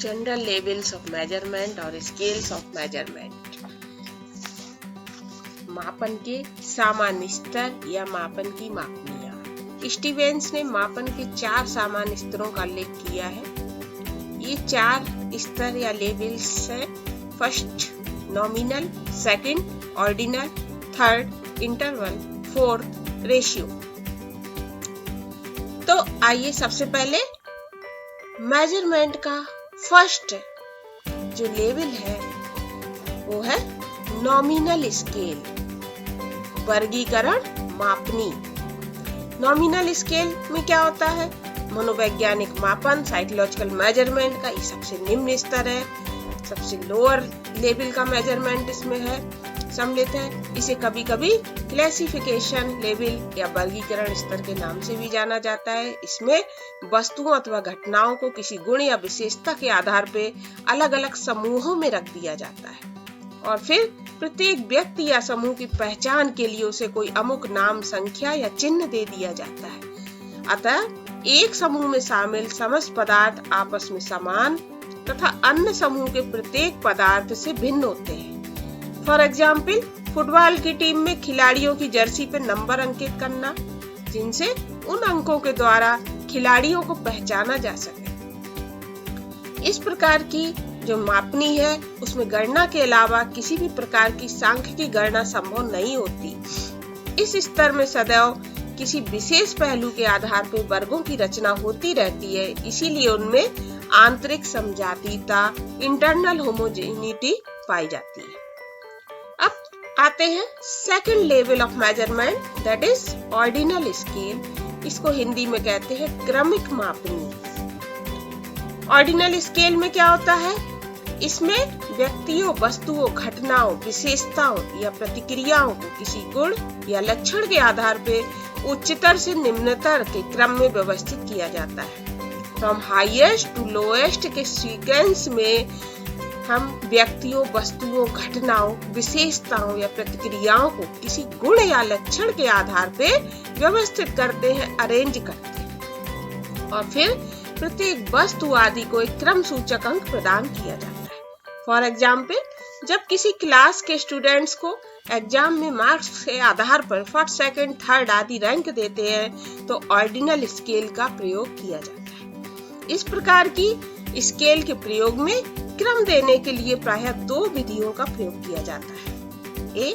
General levels of measurement और scales of measurement. मापन के सामान्य स्तर या मापन की मापनियां। स्टीवेंस ने मापन के 4 सामान्य स्तरों का उल्लेख किया है। ये 4 स्तर या लेवल्स हैं: first nominal, second ordinal, third interval, fourth ratio. तो आइए सबसे पहले मेजरमेंट का फर्स्ट जो लेवल है वो है नॉमिनल स्केल, वर्गीकरण मापनी। नॉमिनल स्केल में क्या होता है? मनोवैज्ञानिक मापन, साइकोलॉजिकल मेजरमेंट का ये सबसे निम्न स्तर है, सबसे लोअर लेवल का मेजरमेंट इसमें है सम्मिलित है। इसे कभी कभी क्लासिफिकेशन लेवल या वर्गीकरण स्तर के नाम से भी जाना जाता है। इसमें वस्तुओं अथवा घटनाओं को किसी गुण या विशेषता के आधार पे अलग अलग समूहों में रख दिया जाता है और फिर प्रत्येक व्यक्ति या समूह की पहचान के लिए उसे कोई अमुक नाम, संख्या या चिन्ह दे दिया जाता है। अतः एक समूह में शामिल समस्त पदार्थ आपस में समान तथा अन्य समूह के प्रत्येक पदार्थ से भिन्न होते हैं। फॉर एग्जाम्पल, फुटबॉल की टीम में खिलाड़ियों की जर्सी पे नंबर अंकित करना, जिनसे उन अंकों के द्वारा खिलाड़ियों को पहचाना जा सके। इस प्रकार की जो मापनी है उसमें गणना के अलावा किसी भी प्रकार की सांख्यिकी गणना संभव नहीं होती। इस स्तर में सदैव किसी विशेष पहलू के आधार पर वर्गों की रचना होती रहती है, इसीलिए उनमें आंतरिक समजातीयता, इंटरनल होमोजेनिटी पाई जाती है। अब आते हैं second level of measurement, that is ordinal scale. इसको हिंदी में कहते हैं क्रमिक मापनी। ऑर्डिनल स्केल में क्या होता है? इसमें व्यक्तियों, वस्तुओं, घटनाओं, विशेषताओं या प्रतिक्रियाओं को किसी गुण या लक्षण के आधार पर उच्चतर से निम्नतर के क्रम में व्यवस्थित किया जाता है। फ्रॉम हाईएस्ट टू लोएस्ट के सीक्वेंस में हम व्यक्तियों, वस्तुओं, घटनाओं, विशेषताओं या प्रतिक्रियाओं को किसी गुण या लक्षण के आधार पे व्यवस्थित करते हैं, अरेंज करते हैं और फिर प्रत्येक वस्तु आदि को एक क्रम सूचक अंक प्रदान किया जाता है। फॉर एग्जाम्पल, जब किसी क्लास के स्टूडेंट्स को एग्जाम में मार्क्स के आधार पर फर्स्ट, सेकंड, थर्ड आदि रैंक देते हैं तो ऑर्डिनल स्केल का प्रयोग किया जाता है। इस प्रकार की स्केल के प्रयोग में क्रम देने के लिए प्रायः 2 विधियों का प्रयोग किया जाता है। ए,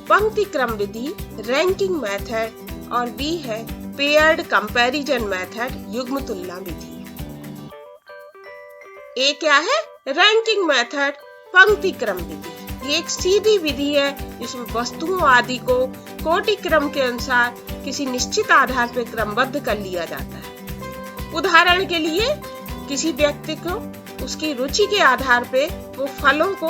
पंक्ति क्रम विधि, रैंकिंग मेथड, और बी है पेयर्ड कंपैरिजन मेथड, युग्म तुलना विधि। ए क्या है? रैंकिंग मेथड, पंक्ति क्रम विधि। ये एक सीधी विधि है जिसमें वस्तुओं आदि को कोटि क्रम के अनुसार किसी निश्चित आधार पर क्रमबद्ध कर लिया जाता है। उदाहरण के लिए, किसी व्यक्ति को उसकी रुचि के आधार पे वो फलों को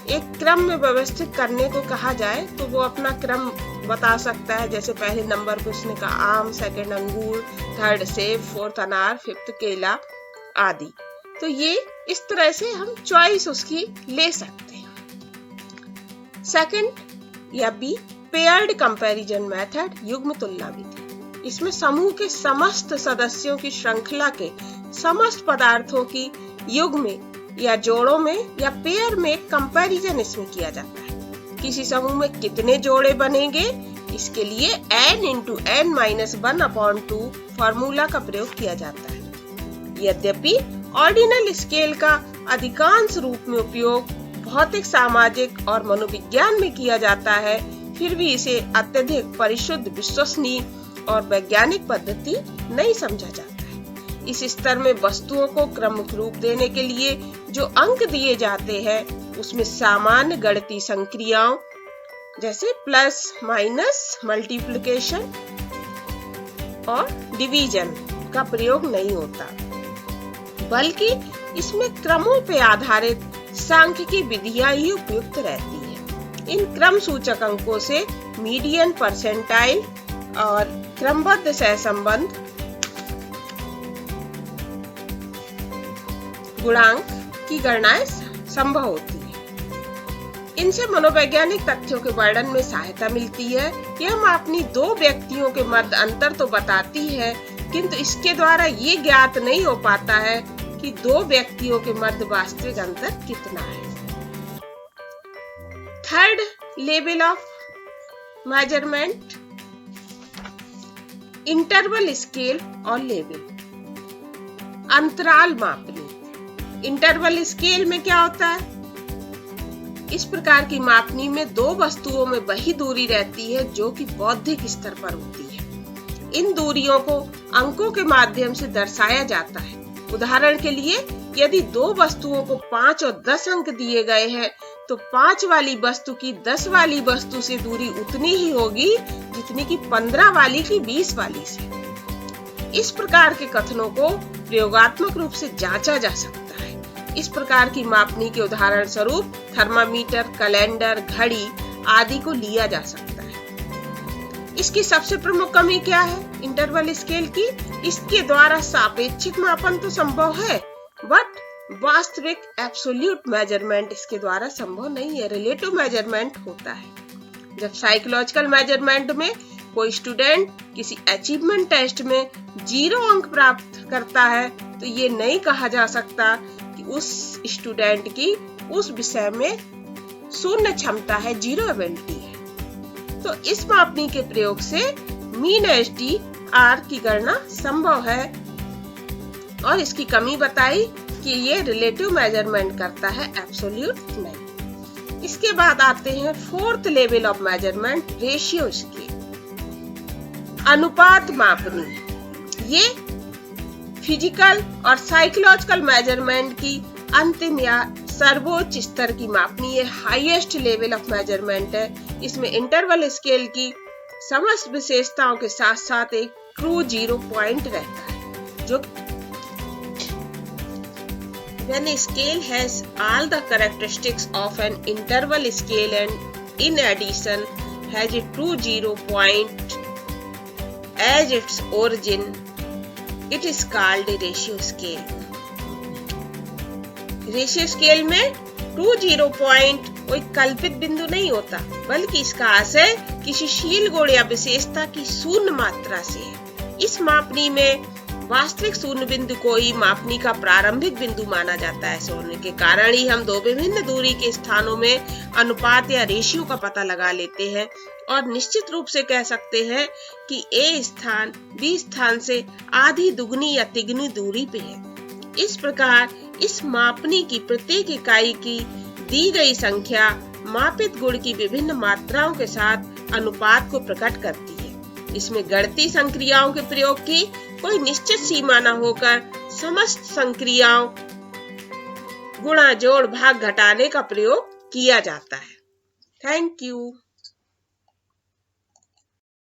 एक क्रम में व्यवस्थित करने को कहा जाए तो वो अपना क्रम बता सकता है। जैसे पहले नंबर पे उसने कहा आम, सेकंड अंगूर, थर्ड सेब, फोर्थ अनार, फिफ्थ केला आदि। तो ये इस तरह से हम चॉइस उसकी ले सकते हैं। सेकंड या बी, पेयर्ड कंपैरिजन मेथड, युग्म तुलना विधि। इसमें समूह के समस्त सदस्यों की श्रृंखला के समस्त पदार्थों की युग में या जोड़ों में या पेयर में कंपैरिजन इसमें किया जाता है। किसी समूह में कितने जोड़े बनेंगे, इसके लिए n into n-1/2 फॉर्मूला का प्रयोग किया जाता है। यद्यपि ऑर्डिनल स्केल का अधिकांश रूप में उपयोग भौतिक, सामाजिक और मनोविज्ञान में किया जाता है, फिर भी इसे अत्यधिक परिशुद्ध, विश्वसनीय और वैज्ञानिक पद्धति नहीं समझा जाता। इस स्तर में वस्तुओं को क्रमिक रूप देने के लिए जो अंक दिए जाते हैं उसमें सामान्य गणितीय संक्रियाओं जैसे प्लस, माइनस, मल्टीप्लिकेशन और डिवीजन का प्रयोग नहीं होता, बल्कि इसमें क्रमों पे आधारित सांख्यिकी विधियां ही उपयुक्त रहती हैं। इन क्रम सूचक अंकों से मीडियन, परसेंटाइल और क्रमबद्ध सहसंबंध गुणांक की गणनाएं संभव होती है। इनसे मनोवैज्ञानिक तथ्यों के वर्णन में सहायता मिलती है। यह मापनी 2 व्यक्तियों के मध्य अंतर तो बताती है, किंतु इसके द्वारा ये ज्ञात नहीं हो पाता है कि दो व्यक्तियों के मध्य वास्तविक अंतर कितना है। Third level of measurement, interval scale और लेवल, अंतराल मापनी। इंटरवल स्केल में क्या होता है? इस प्रकार की मापनी में दो वस्तुओं में वही दूरी रहती है जो कि बौद्धिक स्तर पर होती है। इन दूरियों को अंकों के माध्यम से दर्शाया जाता है। उदाहरण के लिए, यदि दो वस्तुओं को 5 और 10 अंक दिए गए हैं, तो 5 वाली वस्तु की 10 वाली वस्तु से दूरी उतनी ही होगी जितनी कि 15 वाली की 20 वाली से। इस प्रकार के कथनों को प्रयोगात्मक रूप से जांचा जा सकता है। इस प्रकार की मापनी के उदाहरण स्वरूप थर्मामीटर, कैलेंडर, घड़ी आदि को लिया जा सकता है। इसकी सबसे प्रमुख कमी क्या है इंटरवल स्केल की? इसके द्वारा सापेक्षिक मापन तो संभव है, बट वास्तविक एब्सोल्यूट मेजरमेंट इसके द्वारा संभव नहीं है। रिलेटिव मेजरमेंट होता है। जब साइकोलॉजिकल मेजरमेंट में कोई स्टूडेंट किसी अचीवमेंट टेस्ट में 0 अंक प्राप्त करता है, तो ये नहीं कहा जा सकता कि उस स्टूडेंट की उस विषय में शून्य क्षमता है, 0 एबिलिटी है। तो इस मापनी के प्रयोग से मीन SDR की गणना संभव है और इसकी कमी बताई कि ये रिलेटिव मेजरमेंट करता है, एब्सोल्यूट नहीं। इसके बाद आते हैं fourth level of measurement, ratio scale, अनुपात मापनी। ये फिजिकल और साइकोलॉजिकल मेजरमेंट की अंतिम या सर्वोच्च स्तर की मापनी, ये हाईएस्ट लेवल ऑफ मेजरमेंट है। इसमें इंटरवल स्केल की समस्त विशेषताओं के साथ साथ एक ट्रू जीरो पॉइंट रहता है, जो when a scale has all the characteristics of an interval scale and in addition has a true zero point as its origin, it is called a ratio scale. Ratio scale में true zero point कोई कल्पित बिंदु नहीं होता, बल्कि इसका आशय किसी शील गुण या विशेषता की शून्य मात्रा से है। इस मापनी में वास्तविक शून्य बिंदु को ही मापनी का प्रारंभिक बिंदु माना जाता है। ऐसे होने के कारण ही हम दो विभिन्न दूरी के स्थानों में अनुपात या रेशियो का पता लगा लेते हैं और निश्चित रूप से कह सकते हैं कि A स्थान B स्थान से आधी दुगनी या तिगुनी दूरी पे है। इस प्रकार इस मापनी की प्रत्येक इकाई की दी गई संख्या मापित गुण की विभिन्न मात्राओं के साथ अनुपात को प्रकट करती है। इसमें गणितीय संक्रियाओं के प्रयोग की कोई निश्चित सीमा न होकर समस्त संक्रियाओं गुणा, जोड़, भाग, घटाने का प्रयोग किया जाता है। Thank you.